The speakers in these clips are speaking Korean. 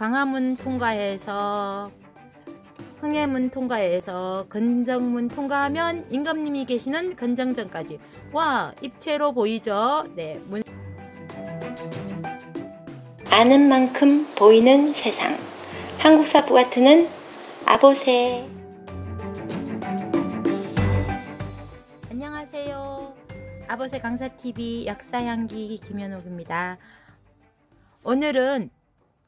광화문 통과해서 흥해문 통과해서 건정문 통과하면 임금님이 계시는 건정전까지. 와, 입체로 보이죠? 네, 아는 만큼 보이는 세상. 한국사 부가트는 아보세. 안녕하세요. 아보세 강사TV 역사향기 김현옥입니다. 오늘은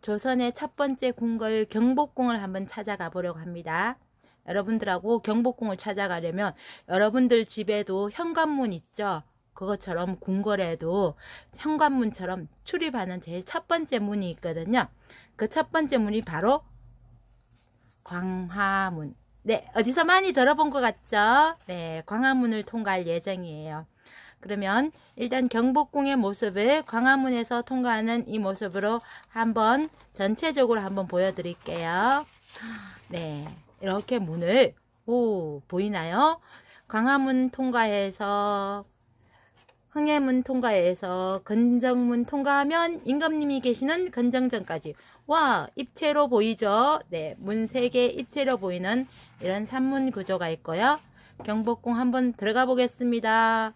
조선의 첫 번째 궁궐 경복궁을 한번 찾아가 보려고 합니다. 여러분들하고 경복궁을 찾아가려면 여러분들 집에도 현관문 있죠? 그것처럼 궁궐에도 현관문처럼 출입하는 제일 첫 번째 문이 있거든요. 그 첫 번째 문이 바로 광화문. 네, 어디서 많이 들어본 것 같죠? 네, 광화문을 통과할 예정이에요. 그러면 일단 경복궁의 모습을 광화문에서 통과하는 이 모습으로 한번 전체적으로 한번 보여드릴게요. 네, 이렇게 문을 보이나요? 광화문 통과해서 흥해문 통과해서 건정문 통과하면 임금님이 계시는 건정전까지. 와, 입체로 보이죠? 네, 문 3개 입체로 보이는 이런 산문 구조가 있고요. 경복궁 한번 들어가 보겠습니다.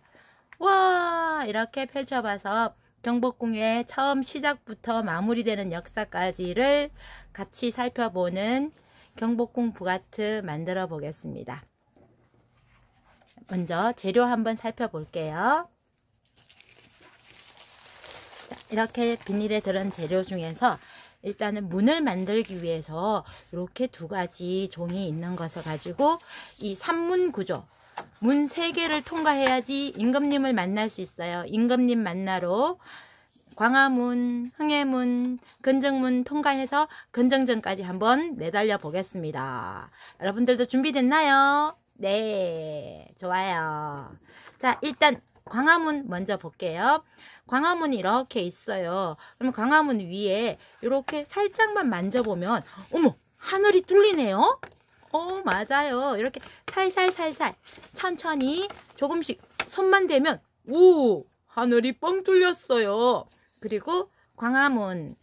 와, 이렇게 펼쳐봐서 경복궁의 처음 시작부터 마무리되는 역사까지를 같이 살펴보는 경복궁 부가트 만들어 보겠습니다. 먼저 재료 한번 살펴볼게요. 자, 이렇게 비닐에 들은 재료 중에서 일단은 문을 만들기 위해서 이렇게 2가지 종이 있는 것을 가지고 이 산문 구조, 문 3개를 통과해야지 임금님을 만날 수 있어요. 임금님 만나러 광화문, 흥해문, 건정문 통과해서 건정전까지 한번 내달려 보겠습니다. 여러분들도 준비됐나요? 네, 좋아요. 자, 일단 광화문 먼저 볼게요. 광화문이 이렇게 있어요. 그럼 광화문 위에 이렇게 살짝만 만져보면 어머, 하늘이 뚫리네요. 맞아요. 이렇게 살살살살 천천히 조금씩 손만 대면 오, 하늘이 뻥 뚫렸어요. 그리고 광화문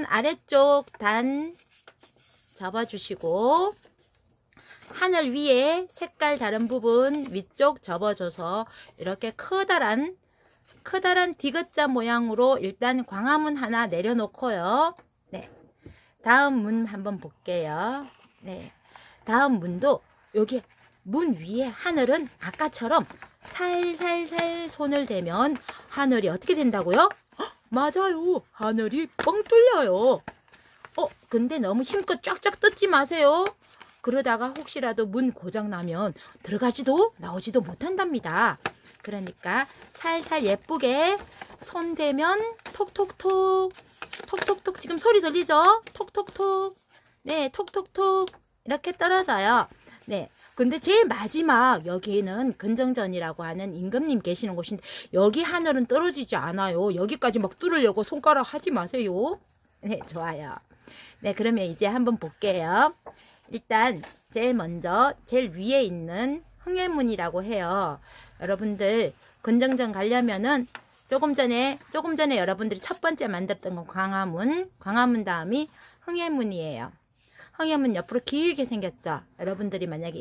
아래쪽 단 접어주시고 하늘 위에 색깔 다른 부분 위쪽 접어줘서 이렇게 커다란 디귿자 모양으로 일단 광화문 하나 내려놓고요. 네, 다음 문 한번 볼게요. 네, 다음 문도 여기 문 위에 하늘은 아까처럼 살살살 손을 대면 하늘이 어떻게 된다고요? 맞아요, 하늘이 뻥 뚫려요. 근데 너무 힘껏 쫙쫙 뜯지 마세요. 그러다가 혹시라도 문 고장나면 들어가지도 나오지도 못한답니다. 그러니까 살살 예쁘게 손 대면 톡톡톡 톡톡톡, 지금 소리 들리죠? 톡톡톡. 네, 톡톡톡 이렇게 떨어져요. 네, 근데 제일 마지막 여기는 건정전이라고 하는 임금님 계시는 곳인데 여기 하늘은 떨어지지 않아요. 여기까지 막 뚫으려고 손가락 하지 마세요. 네, 좋아요. 네, 그러면 이제 한번 볼게요. 일단 제일 먼저 제일 위에 있는 흥해문이라고 해요. 여러분들 건정전 가려면은 조금 전에 여러분들이 첫 번째 만들었던 건 광화문 다음이 흥해문이에요. 흥해문 옆으로 길게 생겼죠. 여러분들이 만약에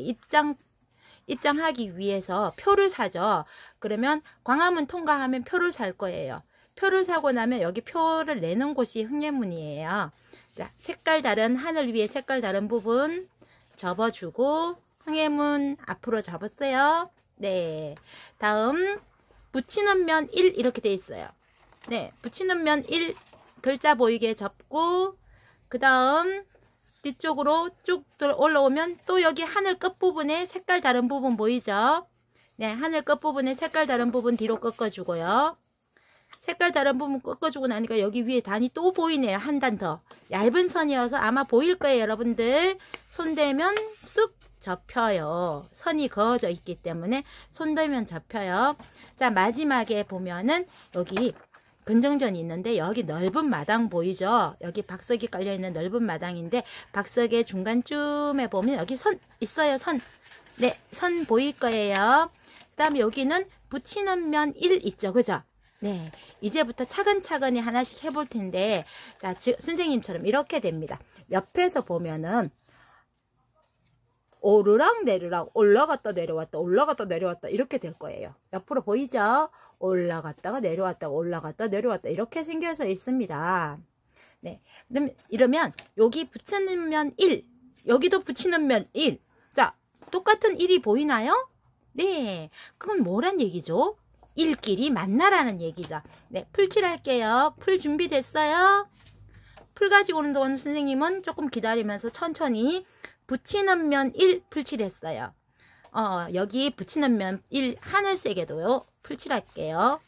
입장하기 위해서 표를 사죠. 그러면 광화문 통과하면 표를 살 거예요. 표를 사고 나면 여기 표를 내는 곳이 흥해문이에요. 자, 색깔 다른 하늘 위에 색깔 다른 부분 접어주고 흥해문 앞으로 접었어요. 네, 다음 붙이는 면 1 이렇게 돼 있어요. 네, 붙이는 면 1 글자 보이게 접고 그 다음 뒤쪽으로 쭉 올라오면 또 여기 하늘 끝부분에 색깔 다른 부분 보이죠? 네, 하늘 끝부분에 색깔 다른 부분 뒤로 꺾어주고요. 색깔 다른 부분 꺾어주고 나니까 여기 위에 단이 또 보이네요. 한 단 더. 얇은 선이어서 아마 보일 거예요. 여러분들 손 대면 쑥 접혀요. 선이 그어져 있기 때문에 손 대면 접혀요. 자, 마지막에 보면은 여기 건정전이 있는데 여기 넓은 마당 보이죠? 여기 박석이 깔려있는 넓은 마당인데 박석의 중간쯤에 보면 여기 선 있어요. 선. 네, 선 보일 거예요. 그 다음에 여기는 붙이는 면 1 있죠. 그죠? 네, 이제부터 차근차근히 하나씩 해볼 텐데, 자, 선생님처럼 이렇게 됩니다. 옆에서 보면은 오르락 내리락 올라갔다 내려왔다 올라갔다 내려왔다 이렇게 될 거예요. 옆으로 보이죠? 올라갔다가 내려왔다가 올라갔다 내려왔다 이렇게 생겨서 있습니다. 네, 이러면 여기 붙이는 면 1, 여기도 붙이는 면 1. 자, 똑같은 1이 보이나요? 네, 그건 뭐란 얘기죠? 1끼리 만나라는 얘기죠. 네, 풀칠할게요. 풀 준비됐어요? 풀 가지고 오는 동안 선생님은 조금 기다리면서 천천히 붙이는 면 1 풀칠했어요. 여기 붙이는 면 1 하늘색에도요. 풀칠할게요.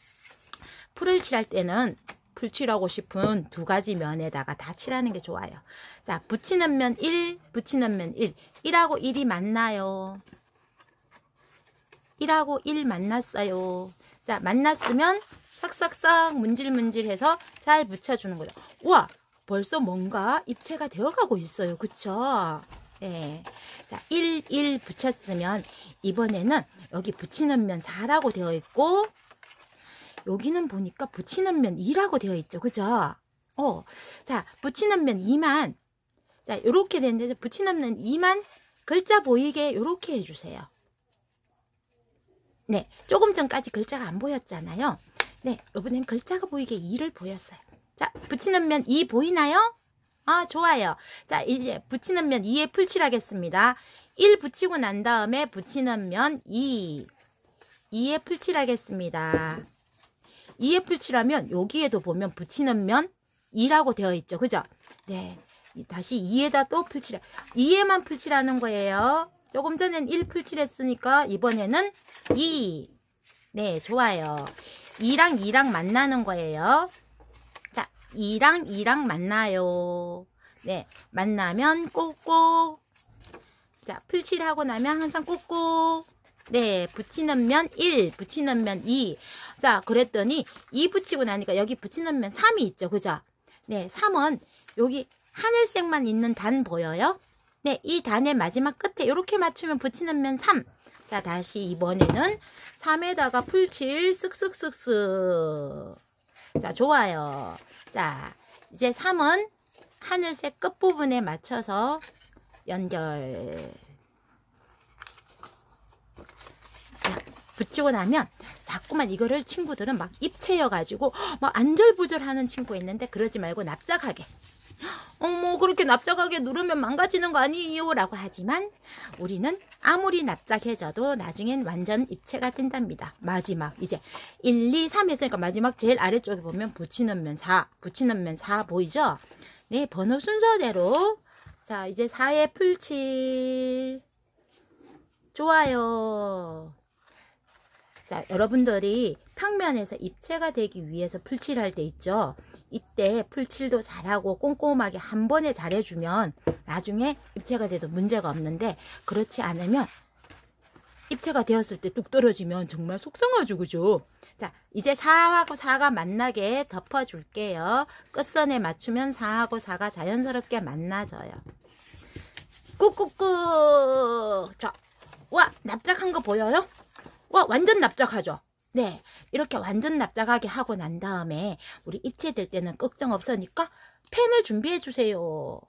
풀을 칠할 때는 풀칠하고 싶은 두 가지 면에다가 다 칠하는 게 좋아요. 자, 붙이는 면 1, 붙이는 면 1. 1하고 1이 만나요. 1하고 1 만났어요. 자, 만났으면 싹싹싹 문질문질해서 잘 붙여주는 거죠. 우와! 벌써 뭔가 입체가 되어가고 있어요. 그쵸? 네. 자, 1, 1 붙였으면 이번에는 여기 붙이는 면 4라고 되어 있고 여기는 보니까 붙이는 면 2라고 되어 있죠. 그죠? 자, 붙이는 면 2만 자, 요렇게 되는데 붙이는 면 2만 글자 보이게 요렇게 해주세요. 네, 조금 전까지 글자가 안 보였잖아요. 네, 이번엔 글자가 보이게 2를 보였어요. 자, 붙이는 면 2 보이나요? 좋아요. 자, 이제 붙이는 면 2에 풀칠하겠습니다. 1 붙이고 난 다음에 붙이는 면 2. 2에 풀칠하겠습니다. 2에 풀칠하면 여기에도 보면 붙이는 면 2라고 되어 있죠. 그죠? 네. 다시 2에다 또 풀칠. 2에만 풀칠하는 거예요. 조금 전엔 1 풀칠했으니까 이번에는 2. 네, 좋아요. 2랑 2랑 만나는 거예요. 자, 2랑 2랑 만나요. 네, 만나면 꼭꼭. 자, 풀칠하고 나면 항상 꼭꼭. 네, 붙이는 면 1, 붙이는 면 2. 자, 그랬더니 2 붙이고 나니까 여기 붙이는 면 3이 있죠. 그죠? 네, 3은 여기 하늘색만 있는 단 보여요? 네, 이 단의 마지막 끝에 이렇게 맞추면 붙이는 면 3. 자, 다시 이번에는 3에다가 풀칠 쓱쓱쓱쓱. 자, 좋아요. 자, 이제 3은 하늘색 끝부분에 맞춰서 연결. 자, 붙이고 나면 자꾸만 이거를 친구들은 막 입체여가지고 막 안절부절하는 친구가 있는데 그러지 말고 납작하게. 어머, 그렇게 납작하게 누르면 망가지는 거 아니에요? 라고 하지만 우리는 아무리 납작해져도 나중엔 완전 입체가 된답니다. 마지막 이제 1, 2, 3 했으니까 마지막 제일 아래쪽에 보면 붙이는 면 4, 붙이는 면 4 보이죠? 네, 번호 순서대로. 자, 이제 4에 풀칠. 좋아요. 자, 여러분들이 평면에서 입체가 되기 위해서 풀칠할 때 있죠. 이때 풀칠도 잘하고 꼼꼼하게 한 번에 잘해주면 나중에 입체가 돼도 문제가 없는데 그렇지 않으면 입체가 되었을 때 뚝 떨어지면 정말 속상하죠. 그죠? 자, 이제 4하고 4가 만나게 덮어줄게요. 끝선에 맞추면 4하고 4가 자연스럽게 만나져요. 꾹꾹꾹. 자, 와, 납작한 거 보여요? 와, 완전 납작하죠? 네, 이렇게 완전 납작하게 하고 난 다음에 우리 입체될 때는 걱정 없으니까 펜을 준비해 주세요.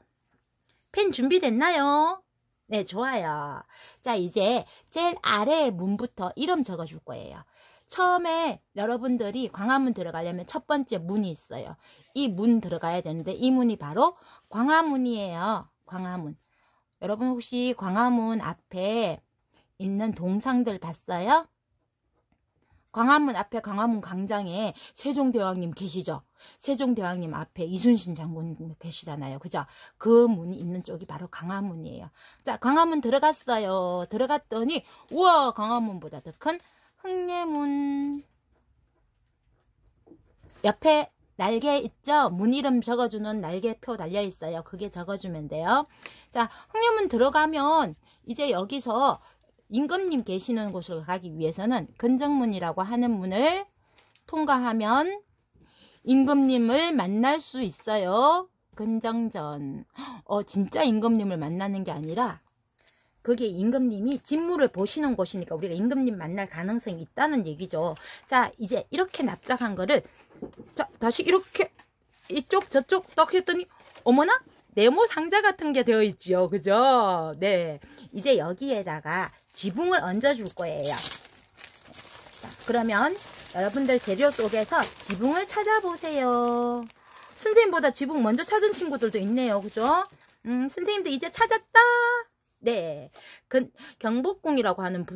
펜 준비됐나요? 네, 좋아요. 자, 이제 제일 아래의 문부터 이름 적어 줄 거예요. 처음에 여러분들이 광화문 들어가려면 첫 번째 문이 있어요. 이 문 들어가야 되는데 이 문이 바로 광화문이에요. 광화문. 여러분 혹시 광화문 앞에 있는 동상들 봤어요? 광화문 앞에 광화문 광장에 세종대왕님 계시죠? 세종대왕님 앞에 이순신 장군 계시잖아요. 그죠? 그 문이 있는 쪽이 바로 광화문이에요. 자, 광화문 들어갔어요. 들어갔더니 우와, 광화문보다 더 큰 흥례문. 옆에 날개 있죠? 문 이름 적어주는 날개표 달려있어요. 그게 적어주면 돼요. 자, 흥례문 들어가면 이제 여기서 임금님 계시는 곳으로 가기 위해서는 근정문이라고 하는 문을 통과하면 임금님을 만날 수 있어요. 근정전. 진짜 임금님을 만나는 게 아니라 거기에 임금님이 진물을 보시는 곳이니까 우리가 임금님 만날 가능성이 있다는 얘기죠. 자, 이제 이렇게 납작한 거를 자, 다시 이렇게 이쪽 저쪽 떡 했더니 어머나 네모 상자 같은 게 되어 있지요. 그죠? 네. 이제 여기에다가 지붕을 얹어 줄 거예요. 자, 그러면 여러분들 재료 속에서 지붕을 찾아보세요. 선생님보다 지붕 먼저 찾은 친구들도 있네요. 그죠? 선생님도 이제 찾았다. 네. 경복궁이라고 하는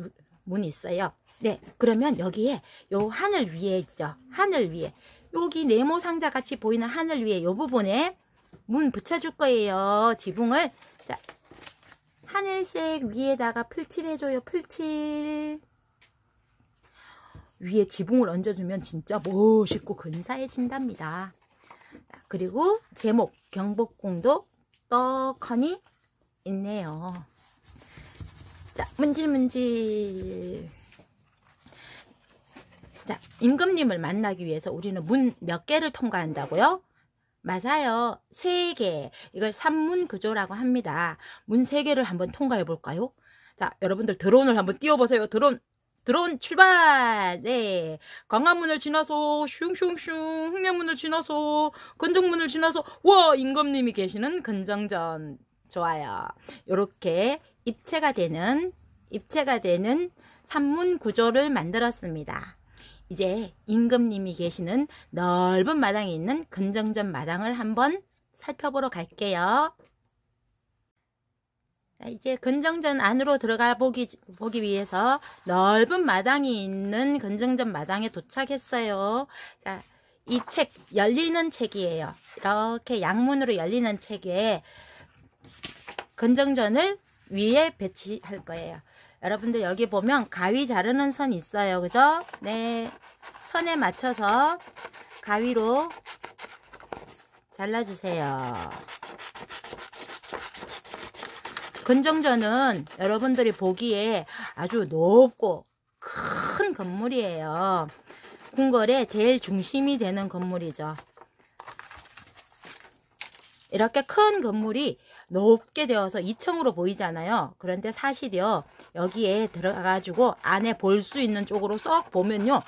문이 있어요. 네. 그러면 여기에 요 하늘 위에 있죠. 하늘 위에. 여기 네모 상자 같이 보이는 하늘 위에 요 부분에 문 붙여줄 거예요. 지붕을. 자, 하늘색 위에다가 풀칠해줘요. 풀칠. 위에 지붕을 얹어주면 진짜 멋있고 근사해진답니다. 그리고 제목 경복궁도 떡하니 있네요. 자, 문질문질. 자, 임금님을 만나기 위해서 우리는 문 몇 개를 통과한다고요? 맞아요. 3개. 이걸 삼문구조라고 합니다. 문 3개를 한번 통과해 볼까요? 자, 여러분들 드론을 한번 띄워보세요. 드론 출발! 네. 광화문을 지나서 슝슝슝 흑내문을 지나서 건정문을 지나서 와! 임금님이 계시는 건정전. 좋아요. 요렇게 입체가 되는 삼문구조를 만들었습니다. 이제 임금님이 계시는 넓은 마당에 있는 건정전 마당을 한번 살펴보러 갈게요. 자, 이제 건정전 안으로 들어가 보기 위해서 넓은 마당이 있는 건정전 마당에 도착했어요. 자, 이 책 열리는 책이에요. 이렇게 양문으로 열리는 책에 건정전을 위에 배치할 거예요. 여러분들 여기 보면 가위 자르는 선 있어요. 그죠? 네. 선에 맞춰서 가위로 잘라주세요. 건정전은 여러분들이 보기에 아주 높고 큰 건물이에요. 궁궐의 제일 중심이 되는 건물이죠. 이렇게 큰 건물이 높게 되어서 2층으로 보이잖아요. 그런데 사실요, 여기에 들어가가지고 안에 볼 수 있는 쪽으로 쏙 보면요,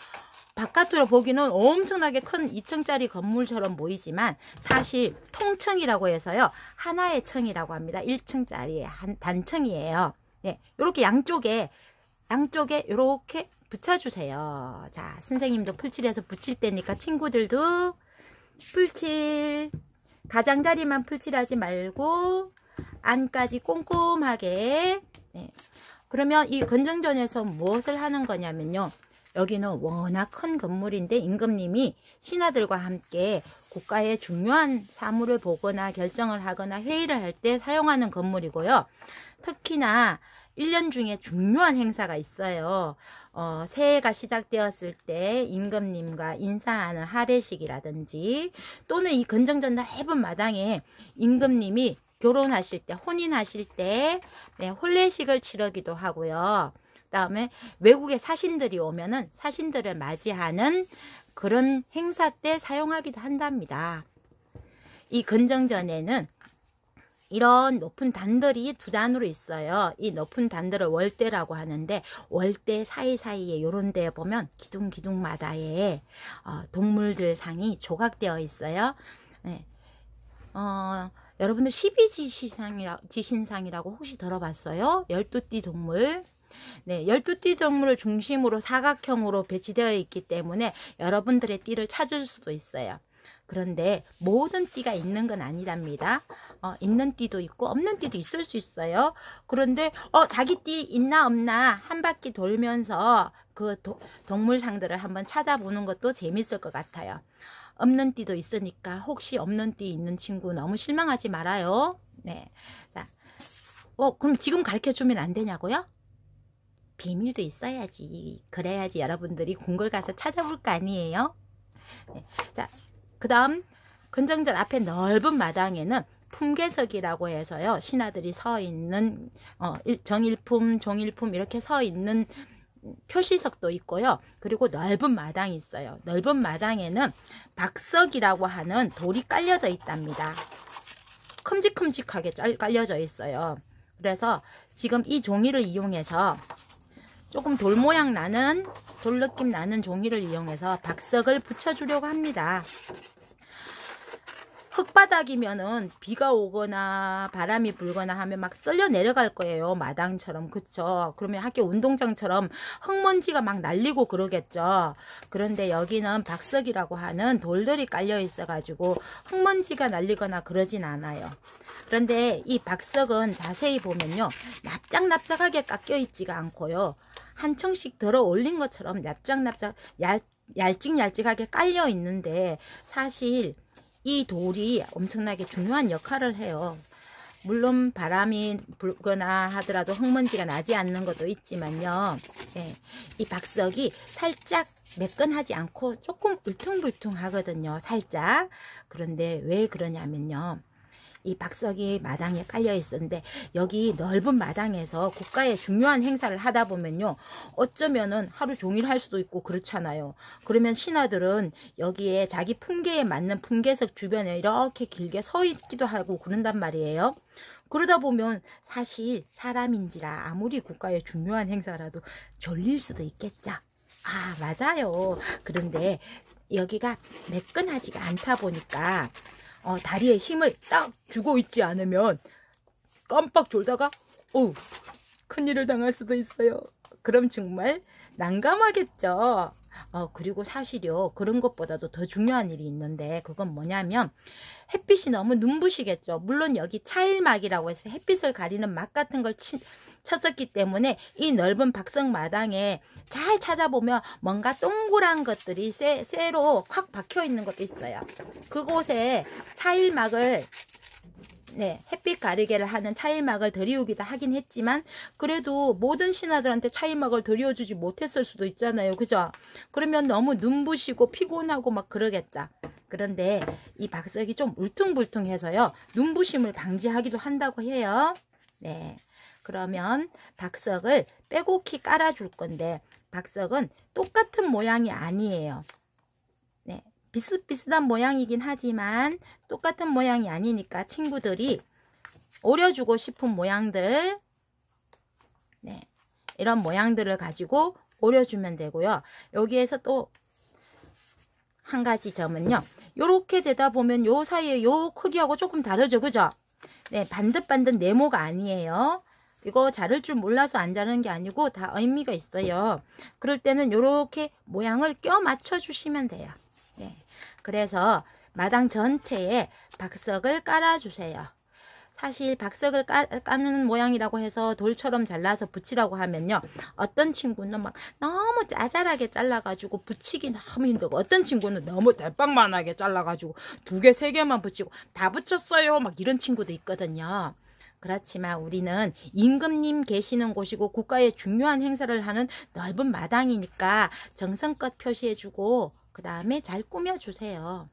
바깥으로 보기는 엄청나게 큰 2층짜리 건물처럼 보이지만 사실 통층이라고 해서요, 하나의 층이라고 합니다. 1층짜리 단층이에요. 네, 이렇게 양쪽에 이렇게 붙여주세요. 자, 선생님도 풀칠해서 붙일 때니까 친구들도 풀칠. 가장자리만 풀칠하지 말고 안까지 꼼꼼하게. 네. 그러면 이 건정전에서 무엇을 하는 거냐면요, 여기는 워낙 큰 건물인데 임금님이 신하들과 함께 국가의 중요한 사무를 보거나 결정을 하거나 회의를 할 때 사용하는 건물이고요. 특히나 1년 중에 중요한 행사가 있어요. 새해가 시작되었을 때 임금님과 인사하는 할애식이라든지, 또는 이 건정전 넓은 마당에 임금님이 결혼하실 때, 혼인하실 때, 네, 혼례식을 치르기도 하고요. 그다음에 외국의 사신들이 오면은 사신들을 맞이하는 그런 행사 때 사용하기도 한답니다. 이 건정전에는 이런 높은 단들이 두 단으로 있어요. 이 높은 단들을 월대라고 하는데, 월대 사이사이에 요런 데에 보면 기둥기둥마다에 동물들 상이 조각되어 있어요. 네. 여러분들 12지신상이라고 혹시 들어봤어요? 12띠 동물. 네, 12띠 동물을 중심으로 사각형으로 배치되어 있기 때문에 여러분들의 띠를 찾을 수도 있어요. 그런데 모든 띠가 있는 건 아니랍니다. 있는 띠도 있고 없는 띠도 있을 수 있어요. 그런데 자기 띠 있나 없나 한 바퀴 돌면서 그 동물상들을 한번 찾아보는 것도 재밌을 것 같아요. 없는 띠도 있으니까 혹시 없는 띠 있는 친구 너무 실망하지 말아요. 네. 자, 그럼 지금 가르쳐 주면 안 되냐고요? 비밀도 있어야지. 그래야지 여러분들이 궁궐 가서 찾아볼 거 아니에요? 네. 자, 그 다음 건정전 앞에 넓은 마당에는 품계석이라고 해서요, 신하들이 서 있는 정일품, 종일품 이렇게 서 있는 표시석도 있고요. 그리고 넓은 마당이 있어요. 넓은 마당에는 박석이라고 하는 돌이 깔려져 있답니다. 큼직큼직하게 깔려져 있어요. 그래서 지금 이 종이를 이용해서 조금 돌 모양 나는, 돌 느낌 나는 종이를 이용해서 박석을 붙여주려고 합니다. 흙바닥이면은 비가 오거나 바람이 불거나 하면 막 쓸려 내려갈 거예요. 마당처럼. 그쵸? 그러면 학교 운동장처럼 흙먼지가 막 날리고 그러겠죠. 그런데 여기는 박석이라고 하는 돌들이 깔려 있어 가지고 흙먼지가 날리거나 그러진 않아요. 그런데 이 박석은 자세히 보면요, 납작납작하게 깎여 있지가 않고요, 한 층씩 들어 올린 것처럼 납작납작 얄찍얄찍하게 깔려 있는데, 사실 이 돌이 엄청나게 중요한 역할을 해요. 물론 바람이 불거나 하더라도 흙먼지가 나지 않는 것도 있지만요, 네, 이 박석이 살짝 매끈하지 않고 조금 울퉁불퉁하거든요. 살짝. 그런데 왜 그러냐면요, 이 박석이 마당에 깔려 있었는데, 여기 넓은 마당에서 국가의 중요한 행사를 하다 보면요, 어쩌면은 하루 종일 할 수도 있고 그렇잖아요. 그러면 신하들은 여기에 자기 풍계에 맞는 풍계석 주변에 이렇게 길게 서 있기도 하고 그런단 말이에요. 그러다 보면 사실 사람인지라 아무리 국가의 중요한 행사라도 졸릴 수도 있겠죠. 아, 맞아요. 그런데 여기가 매끈하지가 않다 보니까 다리에 힘을 딱 주고 있지 않으면 깜빡 졸다가 큰일을 당할 수도 있어요. 그럼 정말 난감하겠죠. 그리고 사실요, 그런 것보다도 더 중요한 일이 있는데, 그건 뭐냐면 햇빛이 너무 눈부시겠죠. 물론 여기 차일막이라고 해서 햇빛을 가리는 막 같은 걸 쳤었기 때문에 이 넓은 박석 마당에 잘 찾아보면 뭔가 동그란 것들이 쇠로 콱 박혀 있는 것도 있어요. 그곳에 차일막을, 네, 햇빛 가리개를 하는 차일막을 들이우기도 하긴 했지만, 그래도 모든 신하들한테 차일막을 들이워주지 못했을 수도 있잖아요. 그죠? 그러면 너무 눈부시고 피곤하고 막 그러겠죠. 그런데 이 박석이 좀 울퉁불퉁해서요, 눈부심을 방지하기도 한다고 해요. 네, 그러면 박석을 빼곡히 깔아줄 건데, 박석은 똑같은 모양이 아니에요. 네, 비슷비슷한 모양이긴 하지만 똑같은 모양이 아니니까 친구들이 오려주고 싶은 모양들, 네, 이런 모양들을 가지고 오려주면 되고요. 여기에서 또 한 가지 점은요, 요렇게 되다 보면 요 사이에 요 크기하고 조금 다르죠. 그죠? 네, 반듯반듯 네모가 아니에요. 이거 자를 줄 몰라서 안 자르는 게 아니고 다 의미가 있어요. 그럴 때는 요렇게 모양을 껴 맞춰 주시면 돼요. 네, 그래서 마당 전체에 박석을 깔아주세요. 사실 박석을 까는 모양이라고 해서 돌처럼 잘라서 붙이라고 하면요, 어떤 친구는 막 너무 짜잘하게 잘라가지고 붙이기 너무 힘들고, 어떤 친구는 너무 대빵만하게 잘라가지고 2개, 3개만 붙이고 다 붙였어요 막 이런 친구도 있거든요. 그렇지만 우리는 임금님 계시는 곳이고 국가의 중요한 행사를 하는 넓은 마당이니까 정성껏 표시해주고 그 다음에 잘 꾸며주세요.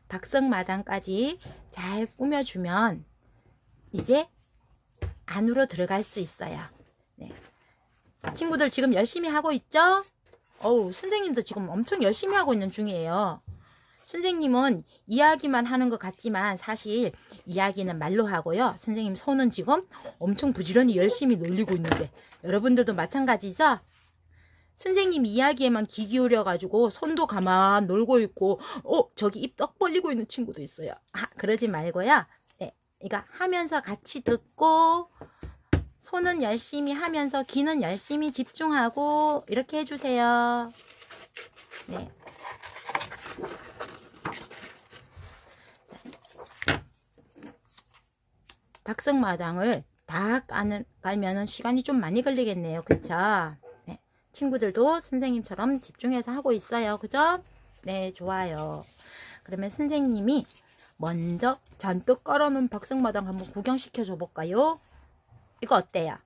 박석 마당까지 잘 꾸며주면 이제 안으로 들어갈 수 있어요. 네. 친구들 지금 열심히 하고 있죠? 선생님도 지금 엄청 열심히 하고 있는 중이에요. 선생님은 이야기만 하는 것 같지만 사실 이야기는 말로 하고요, 선생님 손은 지금 엄청 부지런히 열심히 놀리고 있는데, 여러분들도 마찬가지죠? 선생님 이야기에만 귀 기울여 가지고 손도 가만 놀고 있고, 저기 입 떡 벌리고 있는 친구도 있어요. 그러지 말고요, 네, 이거 하면서 같이 듣고 손은 열심히 하면서 귀는 열심히 집중하고 이렇게 해주세요. 네. 박석마당을 다 깔면은 시간이 좀 많이 걸리겠네요. 그쵸? 네. 친구들도 선생님처럼 집중해서 하고 있어요. 그죠? 네, 좋아요. 그러면 선생님이 먼저 잔뜩 깔아놓은 박석마당 한번 구경시켜 줘 볼까요? 이거 어때요?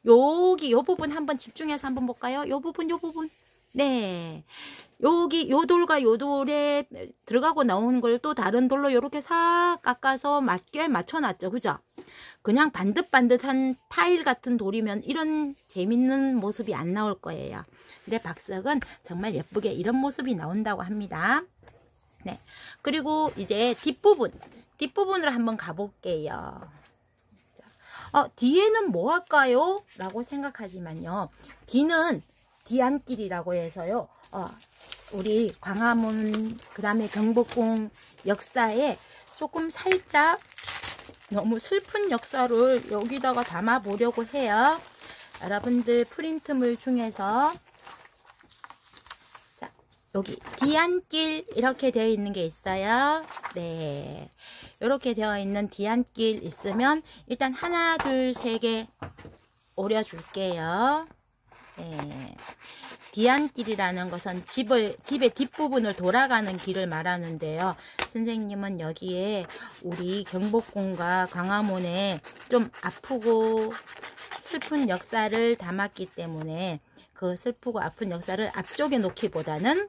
여기 요 부분 한번 집중해서 한번 볼까요? 요 부분. 네, 여기 요 돌과 요 돌에 들어가고 나오는 걸 또 다른 돌로 이렇게 싹 깎아서 맞게 맞춰놨죠. 그죠? 그냥 반듯반듯한 타일 같은 돌이면 이런 재밌는 모습이 안 나올 거예요. 근데 박석은 정말 예쁘게 이런 모습이 나온다고 합니다. 네, 그리고 이제 뒷부분으로 한번 가볼게요. 뒤에는 뭐 할까요? 라고 생각하지만요. 뒤는 뒤안길이라고 해서요. 우리 광화문 그 다음에 경복궁 역사에 조금 살짝 너무 슬픈 역사를 여기다가 담아 보려고 해요. 여러분들 프린트물 중에서 자, 여기 뒤안길 이렇게 되어 있는 게 있어요. 네, 이렇게 되어 있는 뒤안길 있으면 일단 하나 둘 세 개 오려 줄게요. 네. 뒤안길이라는 것은 집의 뒷부분을 돌아가는 길을 말하는데요. 선생님은 여기에 우리 경복궁과 광화문에 좀 아프고 슬픈 역사를 담았기 때문에 그 슬프고 아픈 역사를 앞쪽에 놓기보다는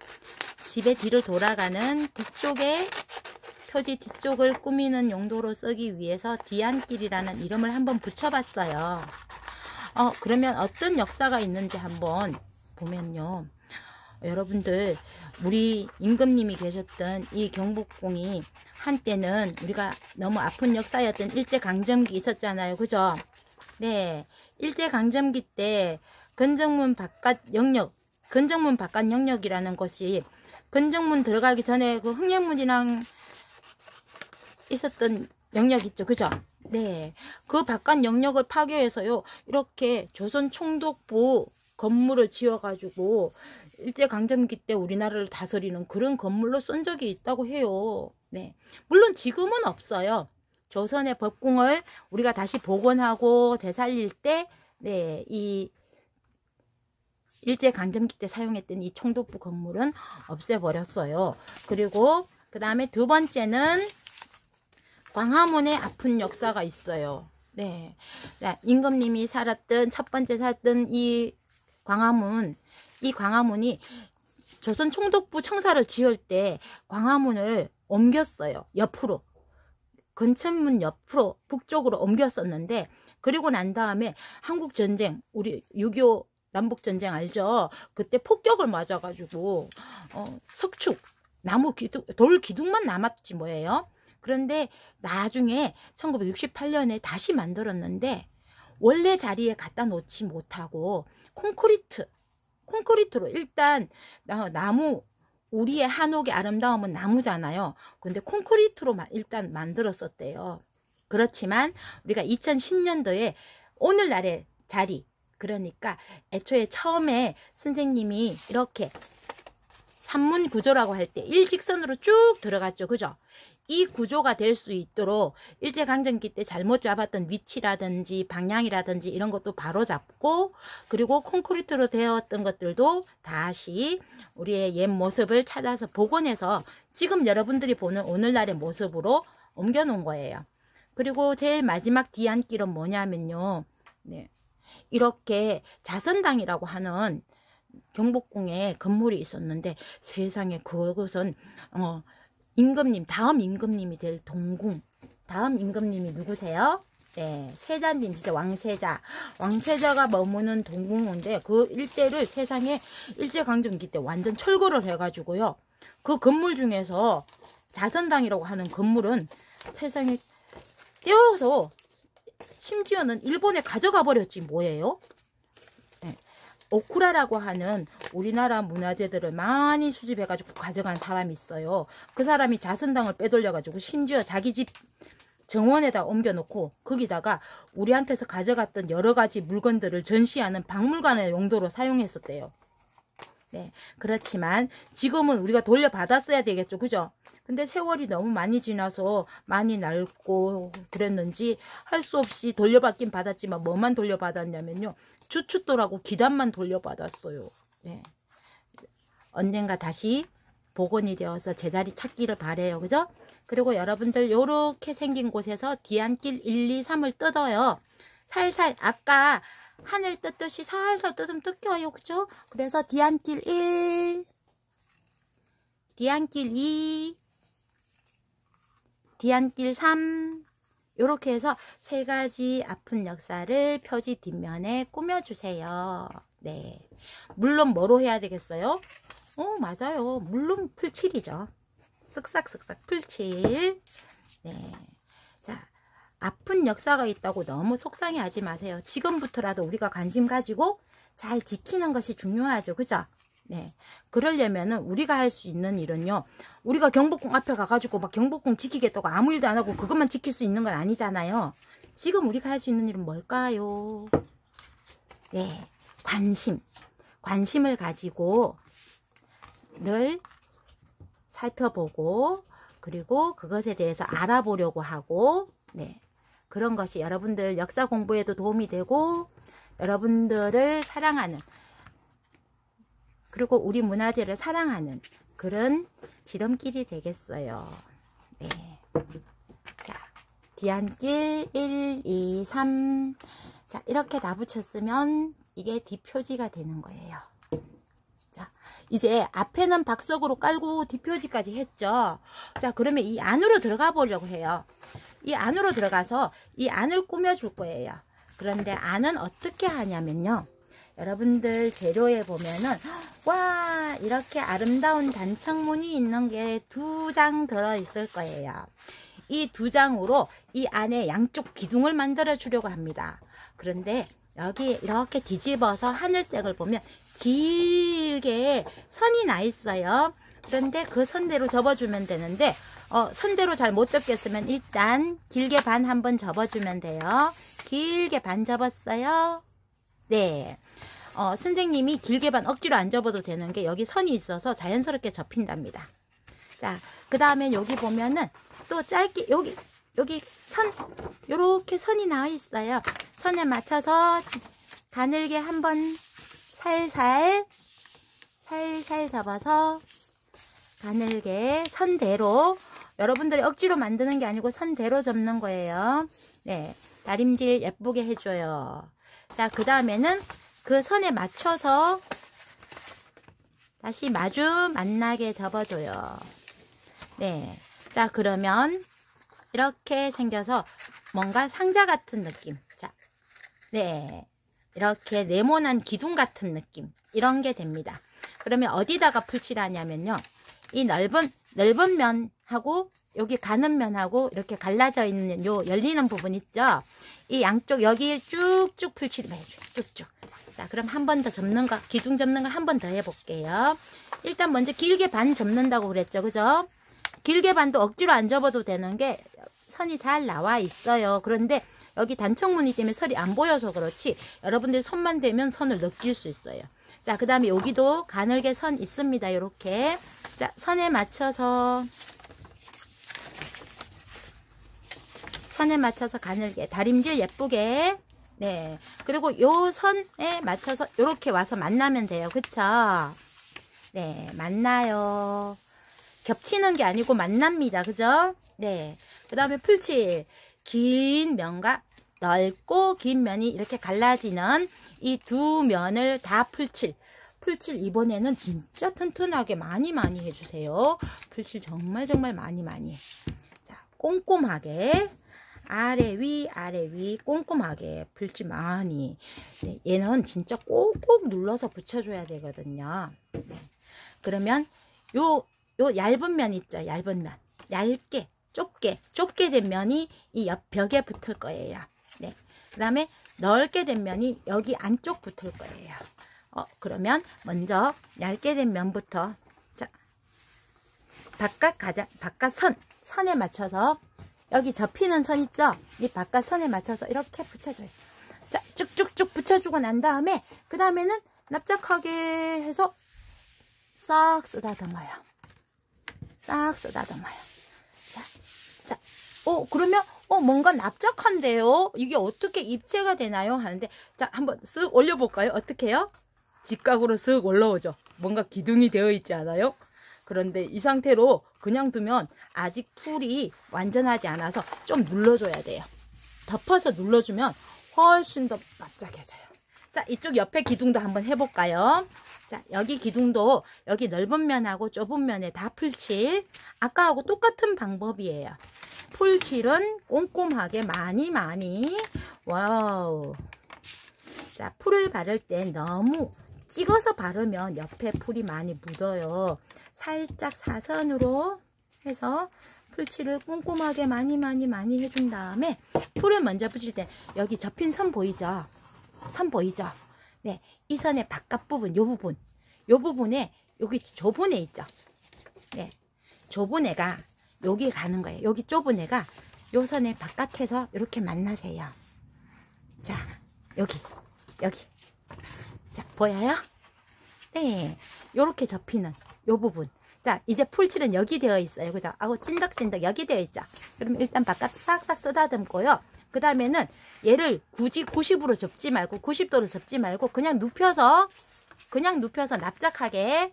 집의 뒤를 돌아가는 뒤쪽에 표지 뒤쪽을 꾸미는 용도로 쓰기 위해서 뒤안길이라는 이름을 한번 붙여봤어요. 그러면 어떤 역사가 있는지 한번 보면요. 여러분들 우리 임금님이 계셨던 이 경복궁이 한때는 우리가 너무 아픈 역사였던 일제강점기 있었잖아요. 그죠? 네, 일제강점기 때 건정문 바깥 영역이라는 것이 건정문 들어가기 전에 그 흥년문이랑 있었던 영역 있죠. 그죠? 네, 그 바깥 영역을 파괴해서요. 이렇게 조선 총독부 건물을 지어가지고 일제강점기 때 우리나라를 다스리는 그런 건물로 쓴 적이 있다고 해요. 네, 물론 지금은 없어요. 조선의 법궁을 우리가 다시 복원하고 되살릴 때, 네, 이 일제강점기 때 사용했던 이 총독부 건물은 없애버렸어요. 그리고 그 다음에 두 번째는 광화문에 아픈 역사가 있어요. 네, 임금님이 살았던 첫 번째 살았던 이 광화문이 조선 총독부 청사를 지을 때 광화문을 옮겼어요. 옆으로. 건천문 옆으로 북쪽으로 옮겼었는데, 그리고 난 다음에 한국전쟁, 우리 6.25 남북전쟁 알죠? 그때 폭격을 맞아가지고 석축, 나무 기둥, 돌 기둥만 남았지 뭐예요. 그런데 나중에 1968년에 다시 만들었는데 원래 자리에 갖다 놓지 못하고 콘크리트로 일단 나무, 우리의 한옥의 아름다움은 나무잖아요. 근데 콘크리트로 일단 만들었었대요. 그렇지만 우리가 2010년도에 오늘날의 자리, 그러니까 애초에 처음에 선생님이 이렇게 산문 구조라고 할 때 일직선으로 쭉 들어갔죠. 그죠? 이 구조가 될 수 있도록 일제강점기 때 잘못 잡았던 위치라든지 방향이라든지 이런 것도 바로 잡고, 그리고 콘크리트로 되었던 것들도 다시 우리의 옛 모습을 찾아서 복원해서 지금 여러분들이 보는 오늘날의 모습으로 옮겨 놓은 거예요. 그리고 제일 마지막 뒤안길은 뭐냐면요. 네, 이렇게 자선당이라고 하는 경복궁에 건물이 있었는데 세상에 그것은 임금님, 다음 임금님이 될 동궁, 다음 임금님이 누구세요? 네, 세자님, 진짜 왕세자가 머무는 동궁인데 그 일대를 세상에 일제강점기 때 완전 철거를 해가지고요. 그 건물 중에서 자선당이라고 하는 건물은 세상에 떼어서 심지어는 일본에 가져가 버렸지 뭐예요? 네. 오쿠라라고 하는 우리나라 문화재들을 많이 수집해가지고 가져간 사람이 있어요. 그 사람이 자선당을 빼돌려가지고 심지어 자기 집 정원에다 옮겨놓고 거기다가 우리한테서 가져갔던 여러 가지 물건들을 전시하는 박물관의 용도로 사용했었대요. 네, 그렇지만 지금은 우리가 돌려받았어야 되겠죠. 그죠? 근데 세월이 너무 많이 지나서 많이 낡고 그랬는지 할 수 없이 돌려받긴 받았지만 뭐만 돌려받았냐면요. 주춧돌하고 기단만 돌려받았어요. 네. 언젠가 다시 복원이 되어서 제자리 찾기를 바래요. 그죠? 그리고 여러분들 요렇게 생긴 곳에서 뒤안길 1, 2, 3을 뜯어요. 살살 아까 하늘 뜯듯이 살살 뜯으면 뜯겨요. 그죠? 그래서 뒤안길 1, 뒤안길 2, 뒤안길 3 요렇게 해서 세 가지 아픈 역사를 표지 뒷면에 꾸며주세요. 네, 물론 뭐로 해야 되겠어요? 맞아요. 물론 풀칠이죠. 쓱싹쓱싹 풀칠. 네, 자, 아픈 역사가 있다고 너무 속상해하지 마세요. 지금부터라도 우리가 관심 가지고 잘 지키는 것이 중요하죠. 그죠? 네. 그러려면은 우리가 할 수 있는 일은요. 우리가 경복궁 앞에 가가지고 막 경복궁 지키겠다고 아무 일도 안 하고 그것만 지킬 수 있는 건 아니잖아요. 지금 우리가 할 수 있는 일은 뭘까요? 네. 관심을 가지고 늘 살펴보고 그리고 그것에 대해서 알아보려고 하고 네. 그런 것이 여러분들 역사 공부에도 도움이 되고 여러분들을 사랑하는 그리고 우리 문화재를 사랑하는 그런 지름길이 되겠어요. 네. 자, 뒤안길 1, 2, 3. 자, 이렇게 다 붙였으면 이게 뒷표지가 되는 거예요. 자, 이제 앞에는 박석으로 깔고 뒷표지까지 했죠. 자, 그러면 이 안으로 들어가 보려고 해요. 이 안으로 들어가서 이 안을 꾸며줄 거예요. 그런데 안은 어떻게 하냐면요. 여러분들 재료에 보면은 와 이렇게 아름다운 단청문이 있는 게 2장 들어있을 거예요. 이 2장으로 이 안에 양쪽 기둥을 만들어 주려고 합니다. 그런데 여기 이렇게 뒤집어서 하늘색을 보면 길게 선이 나 있어요. 그런데 그 선대로 접어주면 되는데 선대로 잘 못 접겠으면 일단 길게 반 한번 접어주면 돼요. 길게 반 접었어요. 네. 선생님이 길게 반 억지로 안 접어도 되는 게 여기 선이 있어서 자연스럽게 접힌답니다. 자, 그 다음에 여기 보면은 또 짧게 여기 선 요렇게 선이 나와 있어요. 선에 맞춰서 가늘게 한번 살살 접어서 가늘게 선대로 여러분들이 억지로 만드는 게 아니고 선대로 접는 거예요. 네, 다림질 예쁘게 해줘요. 자, 그 다음에는 그 선에 맞춰서 다시 마주 만나게 접어줘요. 네, 자 그러면 이렇게 생겨서 뭔가 상자 같은 느낌. 자, 네, 이렇게 네모난 기둥 같은 느낌 이런 게 됩니다. 그러면 어디다가 풀칠하냐면요. 이 넓은 면하고 여기 가는 면하고 이렇게 갈라져 있는 요 열리는 부분 있죠. 이 양쪽 여기 쭉쭉 풀칠을 해줘요. 쭉쭉. 자, 그럼 한 번 더 접는 거, 기둥 접는 거 한 번 더 해볼게요. 일단 먼저 길게 반 접는다고 그랬죠. 그죠? 길게 반도 억지로 안 접어도 되는 게 선이 잘 나와 있어요. 그런데 여기 단청무늬 때문에 선이 안 보여서 그렇지 여러분들 손만 대면 선을 느낄 수 있어요. 자, 그 다음에 여기도 가늘게 선 있습니다. 이렇게. 자, 선에 맞춰서 가늘게 다림질 예쁘게. 네. 그리고 요 선에 맞춰서 이렇게 와서 만나면 돼요. 그쵸? 네. 만나요. 겹치는 게 아니고 만납니다. 그죠? 네. 그 다음에 풀칠. 긴 면과 넓고 긴 면이 이렇게 갈라지는 이 두 면을 다 풀칠 이번에는 진짜 튼튼하게 많이 해주세요. 풀칠 정말 많이. 자, 꼼꼼하게 아래 위 꼼꼼하게 풀칠 많이. 네, 얘는 진짜 꼭꼭 눌러서 붙여줘야 되거든요. 네. 그러면 요 얇은 면 있죠. 얇은 면. 얇게 좁게 된 면이 이 옆 벽에 붙을 거예요. 네. 그 다음에 넓게 된 면이 여기 안쪽 붙을 거예요. 그러면 먼저 얇게 된 면부터 자, 바깥 선에 맞춰서 여기 접히는 선 있죠? 이 바깥 선에 맞춰서 이렇게 붙여줘요. 자, 쭉쭉쭉 붙여주고 난 다음에 그 다음에는 납작하게 해서 싹 쓰다듬어요. 자, 그러면 뭔가 납작한데요? 이게 어떻게 입체가 되나요? 하는데 자, 한번 쓱 올려볼까요? 어떻게 해요? 직각으로 쓱 올라오죠. 뭔가 기둥이 되어 있지 않아요? 그런데 이 상태로 그냥 두면 아직 풀이 완전하지 않아서 좀 눌러줘야 돼요. 덮어서 눌러주면 훨씬 더 납작해져요. 자, 이쪽 옆에 기둥도 한번 해볼까요? 자, 여기 기둥도 여기 넓은 면하고 좁은 면에 다 풀칠. 아까하고 똑같은 방법이에요. 풀칠은 꼼꼼하게 많이. 와우. 자, 풀을 바를 때 너무 찍어서 바르면 옆에 풀이 많이 묻어요. 살짝 사선으로 해서 풀칠을 꼼꼼하게 많이 해준 다음에 풀을 먼저 붙일 때 여기 접힌 선 보이죠? 선 보이죠? 네, 이 선의 바깥 부분, 요 부분에 여기 좁은 애 있죠? 네, 좁은 애가 여기 가는 거예요. 여기 좁은 애가 요 선의 바깥에서 이렇게 만나세요. 자, 여기. 자, 보여요? 네, 요렇게 접히는 요 부분. 자, 이제 풀칠은 여기 되어 있어요. 그죠? 아우, 찐득찐득 여기 되어 있죠? 그럼 일단 바깥 싹싹 쓰다듬고요. 그 다음에는 얘를 굳이 90으로 접지 말고, 90도로 접지 말고, 그냥 눕혀서 납작하게,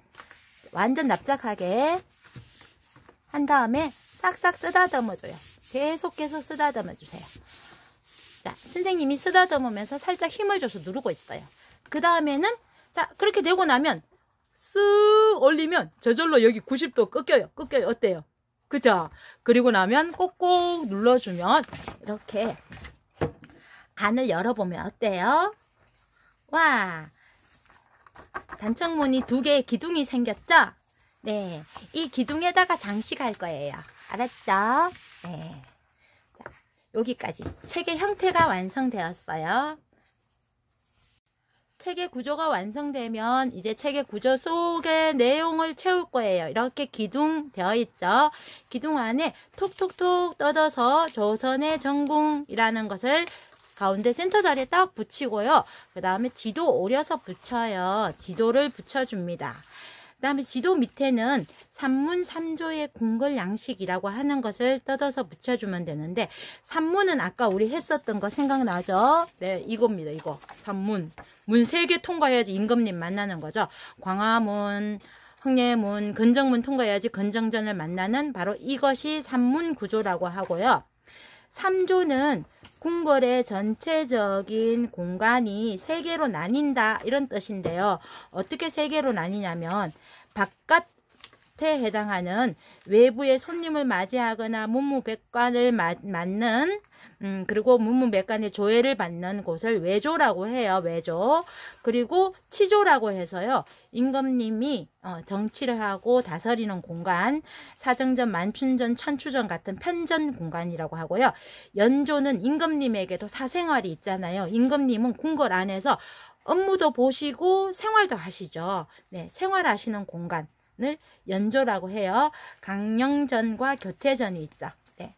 완전 납작하게 한 다음에 싹싹 쓰다듬어줘요. 계속해서 쓰다듬어주세요. 자, 선생님이 쓰다듬으면서 살짝 힘을 줘서 누르고 있어요. 그 다음에는, 자, 그렇게 되고 나면, 쓱 올리면 저절로 여기 90도 꺾여요. 어때요? 그죠? 그리고 나면 꼭꼭 눌러주면 이렇게 안을 열어보면 어때요? 와, 단청무늬 2개의 기둥이 생겼죠? 네, 이 기둥에다가 장식할 거예요. 알았죠? 네, 자, 여기까지 책의 형태가 완성되었어요. 책의 구조가 완성되면 이제 책의 구조 속의 내용을 채울 거예요. 이렇게 기둥 되어 있죠. 기둥 안에 톡톡톡 뜯어서 조선의 전궁이라는 것을 가운데 센터 자리에 딱 붙이고요. 그 다음에 지도 오려서 붙여요. 지도를 붙여줍니다. 그 다음에 지도 밑에는 산문 3조의 궁궐 양식이라고 하는 것을 뜯어서 붙여주면 되는데, 산문은 아까 우리 했었던 거 생각나죠? 네, 이겁니다. 이거 산문. 문 3개 통과해야지 임금님 만나는 거죠. 광화문, 흥례문, 근정문 통과해야지 근정전을 만나는 바로 이것이 산문 구조라고 하고요. 3조는 궁궐의 전체적인 공간이 3개로 나뉜다, 이런 뜻인데요. 어떻게 3개로 나뉘냐면, 바깥에 해당하는 외부의 손님을 맞이하거나 문무백관을 맞는, 그리고 문무백관의 조회를 받는 곳을 외조라고 해요. 외조. 그리고 치조라고 해서요, 임금님이 정치를 하고 다스리는 공간, 사정전, 만춘전, 천추전 같은 편전 공간이라고 하고요. 연조는 임금님에게도 사생활이 있잖아요. 임금님은 궁궐 안에서 업무도 보시고 생활도 하시죠. 네, 생활하시는 공간을 연조라고 해요. 강령전과 교태전이 있죠. 네,